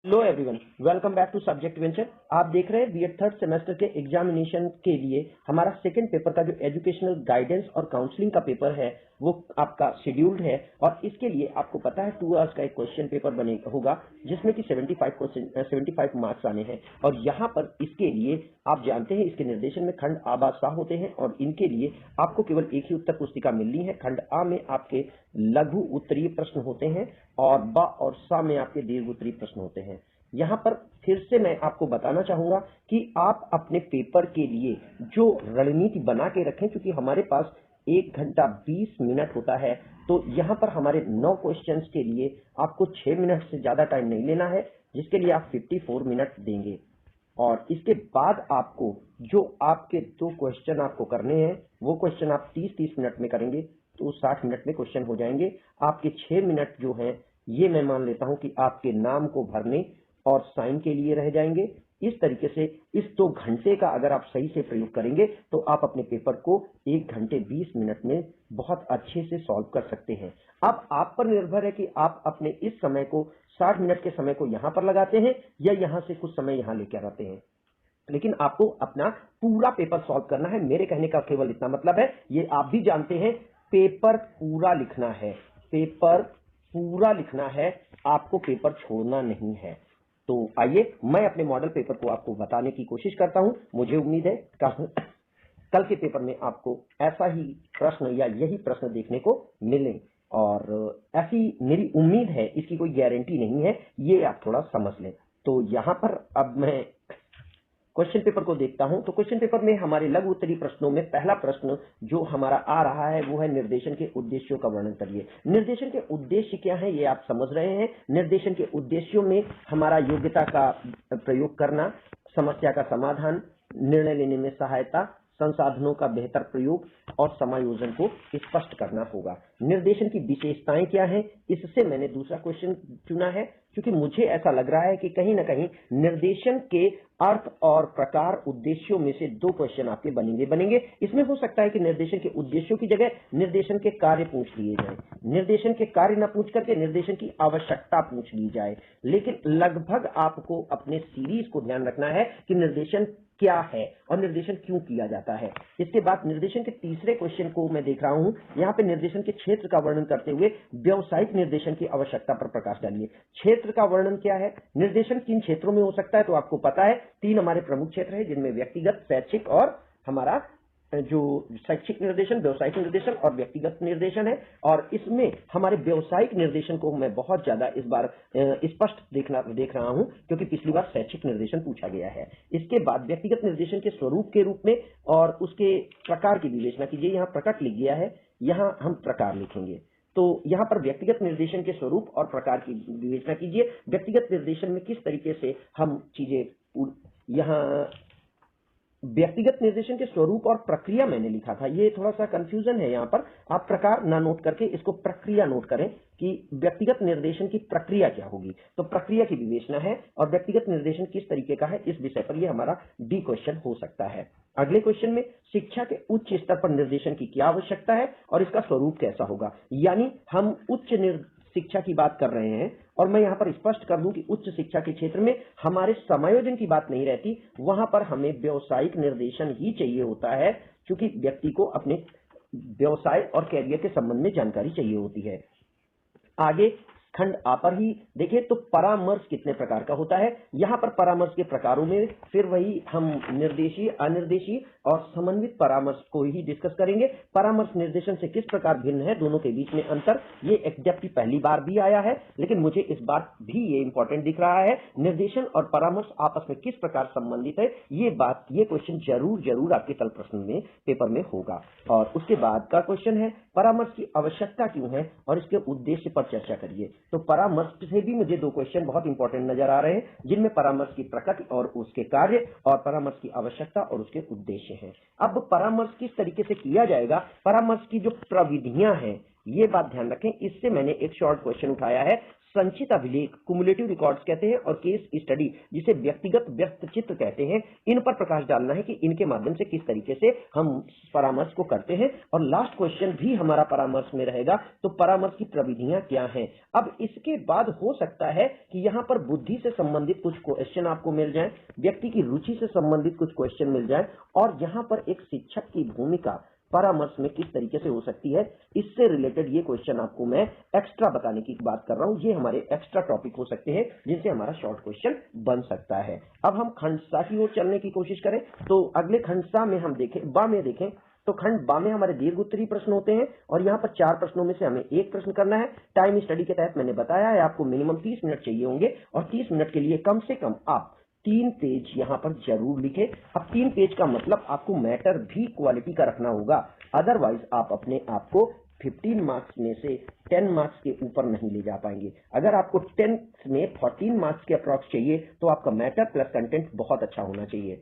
Hello everyone, welcome back to subject venture. आप देख रहे हैं बीएड थर्ड सेमेस्टर के एग्जामिनेशन के लिए हमारा सेकंड पेपर का जो एजुकेशनल गाइडेंस और काउंसलिंग का पेपर है वो आपका शेड्यूल्ड है। और इसके लिए आपको पता है 2 आवर्स का एक क्वेश्चन पेपर बने होगा जिसमें कि 75 मार्क्स आने हैं। और यहाँ पर इसके लिए आप जानते हैं इसके निर्देशन में खंड आ बा सा होते हैं और इनके लिए आपको केवल एक ही उत्तर पुस्तिका मिलनी है। खंड आ में आपके लघु उत्तरीय प्रश्न होते हैं और ब और सा में आपके दीर्घ उत्तरीय प्रश्न होते हैं। यहाँ पर फिर से मैं आपको बताना चाहूंगा कि आप अपने पेपर के लिए जो रणनीति बना के रखें, क्योंकि हमारे पास 1 घंटा 20 मिनट होता है। तो यहाँ पर हमारे 9 क्वेश्चंस के लिए आपको 6 मिनट से ज्यादा टाइम नहीं लेना है, जिसके लिए आप 54 मिनट देंगे। और इसके बाद आपको जो आपके 2 क्वेश्चन आपको करने हैं वो क्वेश्चन आप 30-30 मिनट में करेंगे तो 60 मिनट में क्वेश्चन हो जाएंगे। आपके 6 मिनट जो हैं ये मैं मान लेता हूं कि आपके नाम को भरने और साइन के लिए रह जाएंगे। इस तरीके से इस 2 घंटे का अगर आप सही से प्रयोग करेंगे तो आप अपने पेपर को 1 घंटे 20 मिनट में बहुत अच्छे से सॉल्व कर सकते हैं। अब आप पर निर्भर है कि आप अपने इस समय को 60 मिनट के समय को यहां पर लगाते हैं या यहां से कुछ समय यहां लेकर आते हैं, लेकिन आपको अपना पूरा पेपर सॉल्व करना है। मेरे कहने का केवल इतना मतलब है, ये आप भी जानते हैं, पेपर पूरा लिखना है, पेपर पूरा लिखना है, आपको पेपर छोड़ना नहीं है। तो आइए मैं अपने मॉडल पेपर को आपको बताने की कोशिश करता हूं। मुझे उम्मीद है कल के पेपर में आपको ऐसा ही प्रश्न या यही प्रश्न देखने को मिले, और ऐसी मेरी उम्मीद है, इसकी कोई गारंटी नहीं है, ये आप थोड़ा समझ लें। तो यहां पर अब मैं क्वेश्चन पेपर को देखता हूं। तो क्वेश्चन पेपर में हमारे लघु उत्तरीय प्रश्नों में पहला प्रश्न जो हमारा आ रहा है वो है निर्देशन के उद्देश्यों का वर्णन करिए। निर्देशन के उद्देश्य क्या है ये आप समझ रहे हैं। निर्देशन के उद्देश्यों में हमारा योग्यता का प्रयोग करना, समस्या का समाधान, निर्णय लेने में सहायता, संसाधनों का बेहतर प्रयोग और समायोजन को स्पष्ट करना होगा। निर्देशन की विशेषताएं क्या हैं, इससे मैंने दूसरा क्वेश्चन चुना है, क्योंकि मुझे ऐसा लग रहा है कि कहीं ना कहीं निर्देशन के अर्थ और प्रकार उद्देश्यों में से 2 क्वेश्चन आपके बनेंगे। इसमें हो सकता है कि निर्देशन के उद्देश्यों की जगह निर्देशन के कार्य पूछ लिए जाए, निर्देशन के कार्य न पूछ करके निर्देशन की आवश्यकता पूछ ली जाए। लेकिन लगभग आपको अपने सीरीज को ध्यान रखना है कि निर्देशन क्या है और निर्देशन क्यों किया जाता है। इसके बाद निर्देशन के तीसरे क्वेश्चन को मैं देख रहा हूं, यहां पे निर्देशन के क्षेत्र का वर्णन करते हुए व्यावसायिक निर्देशन की आवश्यकता पर प्रकाश डालिए। क्षेत्र का वर्णन क्या है, निर्देशन किन क्षेत्रों में हो सकता है, तो आपको पता है 3 हमारे प्रमुख क्षेत्र है, जिनमें व्यक्तिगत, शैक्षिक और हमारा जो शैक्षिक निर्देशन, व्यवसायिक निर्देशन और व्यक्तिगत निर्देशन है। और इसमें हमारे व्यवसायिक निर्देशन को मैं बहुत ज्यादा इस बार स्पष्ट देख रहा हूं, क्योंकि पिछली बार शैक्षिक निर्देशन पूछा गया है। इसके बाद व्यक्तिगत निर्देशन के स्वरूप के रूप में और उसके प्रकार की विवेचना कीजिए। यहाँ प्रकट लिख गया है, यहाँ हम प्रकार लिखेंगे। तो यहाँ पर व्यक्तिगत निर्देशन के स्वरूप और प्रकार की विवेचना कीजिए। व्यक्तिगत निर्देशन में किस तरीके से हम चीजें, यहाँ व्यक्तिगत निर्देशन के स्वरूप और प्रक्रिया मैंने लिखा था, ये थोड़ा सा कंफ्यूजन है। यहाँ पर आप प्रकार ना नोट करके इसको प्रक्रिया नोट करें कि व्यक्तिगत निर्देशन की प्रक्रिया क्या होगी। तो प्रक्रिया की विवेचना है और व्यक्तिगत निर्देशन किस तरीके का है, इस विषय पर ये हमारा डी क्वेश्चन हो सकता है। अगले क्वेश्चन में शिक्षा के उच्च स्तर पर निर्देशन की क्या आवश्यकता है और इसका स्वरूप कैसा होगा। यानी हम उच्च शिक्षा की बात कर रहे हैं, और मैं यहां पर स्पष्ट कर दूं कि उच्च शिक्षा के क्षेत्र में हमारे समायोजन की बात नहीं रहती, वहां पर हमें व्यावसायिक निर्देशन ही चाहिए होता है, क्योंकि व्यक्ति को अपने व्यवसाय और कैरियर के संबंध में जानकारी चाहिए होती है। आगे खंड आ पर ही देखिए तो परामर्श कितने प्रकार का होता है। यहां पर परामर्श के प्रकारों में फिर वही हम निर्देशीय, अनिर्देशीय और समन्वित परामर्श को ही डिस्कस करेंगे। परामर्श निर्देशन से किस प्रकार भिन्न है, दोनों के बीच में अंतर, ये एग्जैक्टली पहली बार भी आया है, लेकिन मुझे इस बार भी ये इंपॉर्टेंट दिख रहा है। निर्देशन और परामर्श आपस में किस प्रकार संबंधित है, ये क्वेश्चन जरूर आपके कल प्रश्न में पेपर में होगा। और उसके बाद का क्वेश्चन है परामर्श की आवश्यकता क्यों है और इसके उद्देश्य पर चर्चा करिए। तो परामर्श से भी मुझे 2 क्वेश्चन बहुत इंपॉर्टेंट नजर आ रहे हैं, जिनमें परामर्श की प्रकृति और उसके कार्य और परामर्श की आवश्यकता और उसके उद्देश्य हैं। अब परामर्श किस तरीके से किया जाएगा, परामर्श की जो प्रविधियां हैं ये बात ध्यान रखें। इससे मैंने एक शॉर्ट क्वेश्चन उठाया है, संचित अभिलेख कुमुलेटिव रिकॉर्ड्स कहते हैं और केस स्टडी जिसे व्यक्तिगत व्यक्त चित्र कहते हैं, इन पर प्रकाश डालना है कि इनके माध्यम से किस तरीके से हम परामर्श को करते हैं। और लास्ट क्वेश्चन भी हमारा परामर्श में रहेगा, तो परामर्श की प्रविधियां क्या हैं। अब इसके बाद हो सकता है कि यहां पर बुद्धि से संबंधित कुछ क्वेश्चन आपको मिल जाए, व्यक्ति की रुचि से संबंधित कुछ क्वेश्चन मिल जाए, और यहां पर एक शिक्षक की भूमिका परामर्श में किस तरीके से हो सकती है, इससे रिलेटेड ये क्वेश्चन आपको मैं एक्स्ट्रा बताने की बात कर रहा हूं। ये हमारे एक्स्ट्रा टॉपिक हो सकते हैं जिनसे हमारा शॉर्ट क्वेश्चन बन सकता है। अब हम खंडसा की ओर चलने की कोशिश करें, तो अगले खंडसा में हम देखें तो खंड बा में हमारे दीर्घ उत्तरीय प्रश्न होते हैं, और यहाँ पर 4 प्रश्नों में से हमें एक प्रश्न करना है। टाइम स्टडी के तहत मैंने बताया है आपको मिनिमम 30 मिनट चाहिए होंगे, और 30 मिनट के लिए कम से कम आप 3 पेज यहां पर जरूर लिखें। अब 3 पेज का मतलब आपको मैटर भी क्वालिटी का रखना होगा, अदरवाइज आप अपने आप को 15 मार्क्स में से 10 मार्क्स के ऊपर नहीं ले जा पाएंगे। अगर आपको 10 में 14 मार्क्स के अप्रॉक्स चाहिए तो आपका मैटर प्लस कंटेंट बहुत अच्छा होना चाहिए।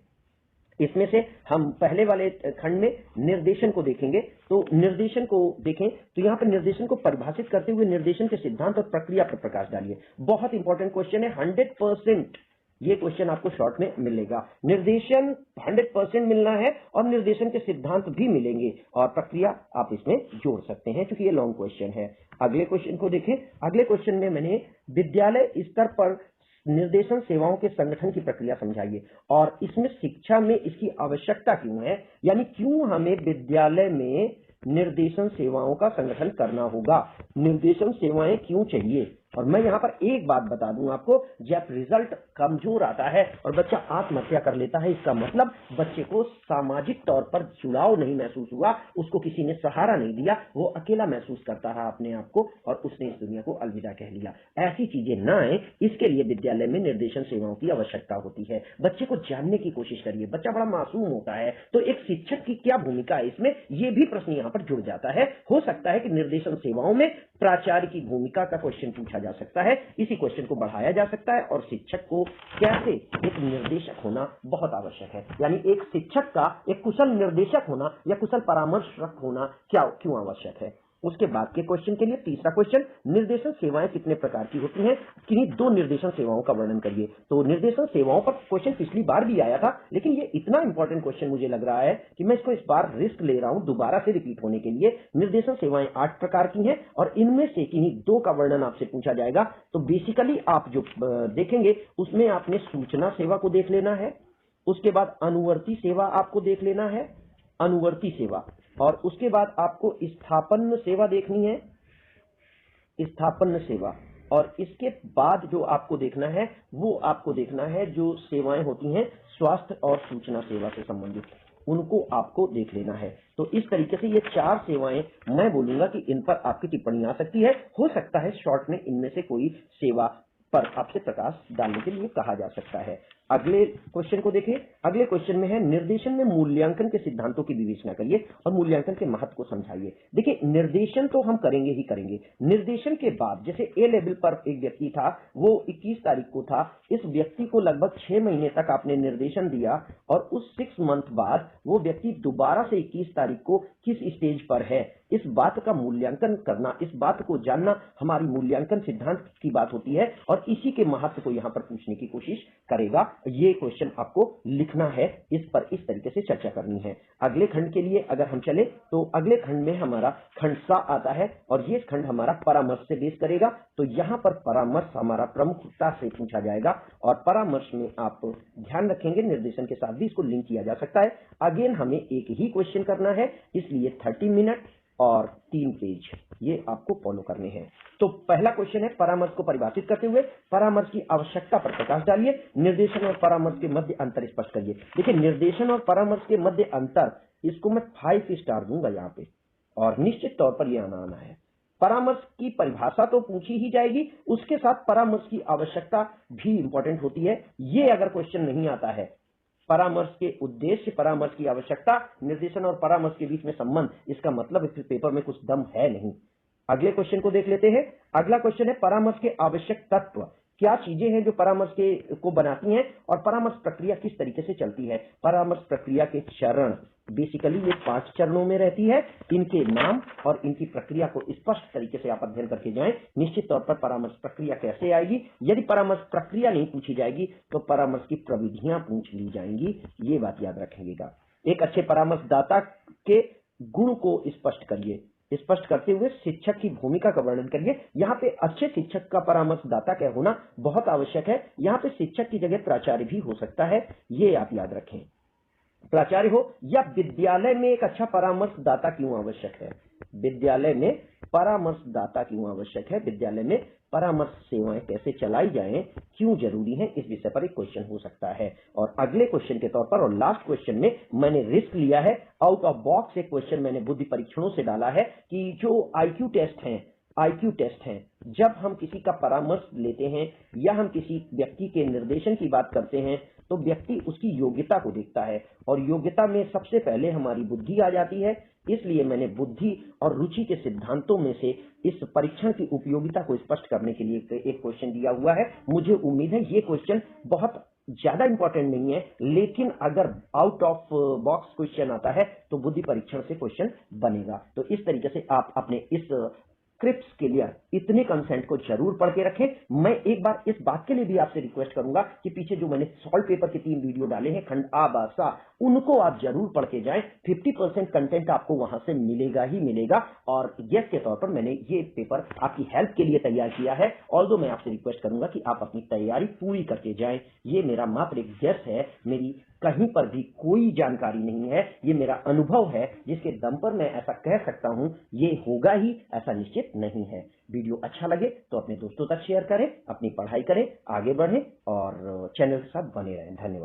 इसमें से हम पहले वाले खंड में निर्देशन को देखेंगे, तो निर्देशन को देखें तो यहाँ पर निर्देशन को परिभाषित करते हुए निर्देशन के सिद्धांत और प्रक्रिया पर प्रकाश डालिए। बहुत इंपॉर्टेंट क्वेश्चन है, 100% ये क्वेश्चन आपको शॉर्ट में मिलेगा। निर्देशन 100% मिलना है और निर्देशन के सिद्धांत भी मिलेंगे, और प्रक्रिया आप इसमें जोड़ सकते हैं क्योंकि ये लॉन्ग क्वेश्चन है। अगले क्वेश्चन को देखें। अगले क्वेश्चन में मैंने विद्यालय स्तर पर निर्देशन सेवाओं के संगठन की प्रक्रिया समझाइए, और इसमें शिक्षा में इसकी आवश्यकता क्यों है, यानी क्यों हमें विद्यालय में निर्देशन सेवाओं का संगठन करना होगा, निर्देशन सेवाएं क्यों चाहिए। और मैं यहां पर एक बात बता दूं आपको, जब रिजल्ट कमजोर आता है और बच्चा आत्महत्या कर लेता है, इसका मतलब बच्चे को सामाजिक तौर पर जुड़ाव नहीं महसूस हुआ, उसको किसी ने सहारा नहीं दिया, वो अकेला महसूस करता रहा अपने आप को और उसने इस दुनिया को अलविदा कह लिया। ऐसी चीजें ना आए, इसके लिए विद्यालय में निर्देशन सेवाओं की आवश्यकता होती है। बच्चे को जानने की कोशिश करिए, बच्चा बड़ा मासूम होता है, तो एक शिक्षक की क्या भूमिका है इसमें, यह भी प्रश्न यहां पर जुड़ जाता है। हो सकता है कि निर्देशन सेवाओं में प्राचार्य की भूमिका का क्वेश्चन पूछा जा सकता है, इसी क्वेश्चन को बढ़ाया जा सकता है, और शिक्षक को कैसे एक निर्देशक होना बहुत आवश्यक है, यानी एक शिक्षक का एक कुशल निर्देशक होना या कुशल परामर्शक होना क्यों आवश्यक है। उसके बाद के क्वेश्चन के लिए तीसरा क्वेश्चन, निर्देशन सेवाएं कितने प्रकार की होती हैं, किन्हीं 2 निर्देशन सेवाओं का वर्णन करिए। तो निर्देशन सेवाओं पर क्वेश्चन पिछली बार भी आया था, लेकिन ये इतना इंपॉर्टेंट क्वेश्चन मुझे लग रहा है कि मैं इसको इस बार रिस्क ले रहा हूं दोबारा से रिपीट होने के लिए। निर्देशन सेवाएं 8 प्रकार की हैं, और इनमें से किन्हीं 2 का वर्णन आपसे पूछा जाएगा। तो बेसिकली आप जो देखेंगे उसमें आपने सूचना सेवा को देख लेना है, उसके बाद अनुवर्ती सेवा आपको देख लेना है, अनुवर्ती सेवा, और उसके बाद आपको स्थापन्न सेवा देखनी है, स्थापन्न सेवा, और इसके बाद जो आपको देखना है वो आपको देखना है जो सेवाएं होती हैं स्वास्थ्य और सूचना सेवा से संबंधित, उनको आपको देख लेना है। तो इस तरीके से ये 4 सेवाएं मैं बोलूंगा कि इन पर आपकी टिप्पणी आ सकती है। हो सकता है शॉर्ट में इनमें से कोई सेवा पर आपसे प्रकाश डालने के लिए कहा जा सकता है। अगले क्वेश्चन को देखें। अगले क्वेश्चन में है, निर्देशन में मूल्यांकन के सिद्धांतों की विवेचना करिए और मूल्यांकन के महत्व को समझाइए। देखिए, निर्देशन तो हम करेंगे ही करेंगे। निर्देशन के बाद जैसे ए लेवल पर एक व्यक्ति था, वो 21 तारीख को था, इस व्यक्ति को लगभग 6 महीने तक आपने निर्देशन दिया, और उस 6 मंथ बाद वो व्यक्ति दोबारा से 21 तारीख को किस स्टेज पर है, इस बात का मूल्यांकन करना, इस बात को जानना हमारी मूल्यांकन सिद्धांत की बात होती है, और इसी के महत्व को यहां पर पूछने की कोशिश करेगा। ये क्वेश्चन आपको लिखना है, इस पर इस तरीके से चर्चा करनी है। अगले खंड के लिए अगर हम चले तो अगले खंड में हमारा खंड सा आता है, और ये खंड हमारा परामर्श से बेस करेगा। तो यहां पर परामर्श हमारा प्रमुखता से पूछा जाएगा, और परामर्श में आप ध्यान रखेंगे निर्देशन के साथ भी इसको लिंक किया जा सकता है। अगेन हमें एक ही क्वेश्चन करना है, इसलिए 30 मिनट और 3 पेज ये आपको फॉलो करने हैं। तो पहला क्वेश्चन है, परामर्श को परिभाषित करते हुए परामर्श की आवश्यकता पर प्रकाश डालिए, निर्देशन और परामर्श के मध्य अंतर स्पष्ट करिए। देखिए, निर्देशन और परामर्श के मध्य अंतर, इसको मैं 5 स्टार दूंगा यहाँ पे, और निश्चित तौर पर यह आना है। परामर्श की परिभाषा तो पूछी ही जाएगी, उसके साथ परामर्श की आवश्यकता भी इंपॉर्टेंट होती है। ये अगर क्वेश्चन नहीं आता है, परामर्श के उद्देश्य, परामर्श की आवश्यकता, निर्देशन और परामर्श के बीच में संबंध, इसका मतलब इस पेपर में कुछ दम है नहीं। अगले क्वेश्चन को देख लेते हैं। अगला क्वेश्चन है, परामर्श के आवश्यक तत्व क्या चीजें हैं जो परामर्श को बनाती हैं और परामर्श प्रक्रिया किस तरीके से चलती है। परामर्श प्रक्रिया के चरण बेसिकली ये 5 चरणों में रहती है। इनके नाम और इनकी प्रक्रिया को स्पष्ट तरीके से आप अध्ययन करके जाएं। निश्चित तौर पर परामर्श प्रक्रिया कैसे आएगी, यदि परामर्श प्रक्रिया नहीं पूछी जाएगी तो परामर्श की प्रविधियां पूछ ली जाएंगी, ये बात याद रखेंगे। एक अच्छे परामर्शदाता के गुण को स्पष्ट करिए। स्पष्ट करते हुए शिक्षक की भूमिका का वर्णन करिए। यहाँ पे अच्छे शिक्षक का परामर्शदाता क्या होना बहुत आवश्यक है। यहाँ पे शिक्षक की जगह प्राचार्य भी हो सकता है, ये आप याद रखें। प्राचार्य हो या विद्यालय में एक अच्छा परामर्शदाता क्यों आवश्यक है। विद्यालय में परामर्शदाता क्यों आवश्यक है, विद्यालय में परामर्श सेवाएं कैसे चलाई जाएं, क्यों जरूरी है, इस विषय पर एक क्वेश्चन हो सकता है। और अगले क्वेश्चन के तौर पर और लास्ट क्वेश्चन में मैंने रिस्क लिया है, आउट ऑफ बॉक्स एक क्वेश्चन मैंने बुद्धि परीक्षणों से डाला है कि जो आईक्यू टेस्ट हैं, जब हम किसी का परामर्श लेते हैं या हम किसी व्यक्ति के निर्देशन की बात करते हैं तो व्यक्ति उसकी योग्यता को देखता है और योग्यता में सबसे पहले हमारी बुद्धि आ जाती है। इसलिए मैंने बुद्धि और रुचि के सिद्धांतों में से इस परीक्षण की उपयोगिता को स्पष्ट करने के लिए एक क्वेश्चन दिया हुआ है। मुझे उम्मीद है ये क्वेश्चन बहुत ज्यादा इंपॉर्टेंट नहीं है, लेकिन अगर आउट ऑफ बॉक्स क्वेश्चन आता है तो बुद्धि परीक्षण से क्वेश्चन बनेगा। तो इस तरीके से आप अपने इस क्रिप्स के लिए इतने कंसेंट को जरूर पढ़ के रखें। मैं एक बार इस बात के लिए भी आपसे रिक्वेस्ट करूंगा कि पीछे जो मैंने सॉल्व पेपर के 3 वीडियो डाले हैं खंड आ बा सा, उनको आप जरूर पढ़ के जाएं। 50% कंटेंट आपको वहां से मिलेगा ही मिलेगा। और गेस्ट के तौर पर मैंने ये पेपर आपकी हेल्प के लिए तैयार किया है। ऑल्दो मैं आपसे रिक्वेस्ट करूंगा कि आप अपनी तैयारी पूरी करके जाएं। ये मेरा मात्र एक गेस है, मेरी कहीं पर भी कोई जानकारी नहीं है, ये मेरा अनुभव है जिसके दम पर मैं ऐसा कह सकता हूं। ये होगा ही ऐसा निश्चित नहीं है। वीडियो अच्छा लगे तो अपने दोस्तों तक शेयर करें, अपनी पढ़ाई करें, आगे बढ़ें और चैनल के साथ बने रहें। धन्यवाद।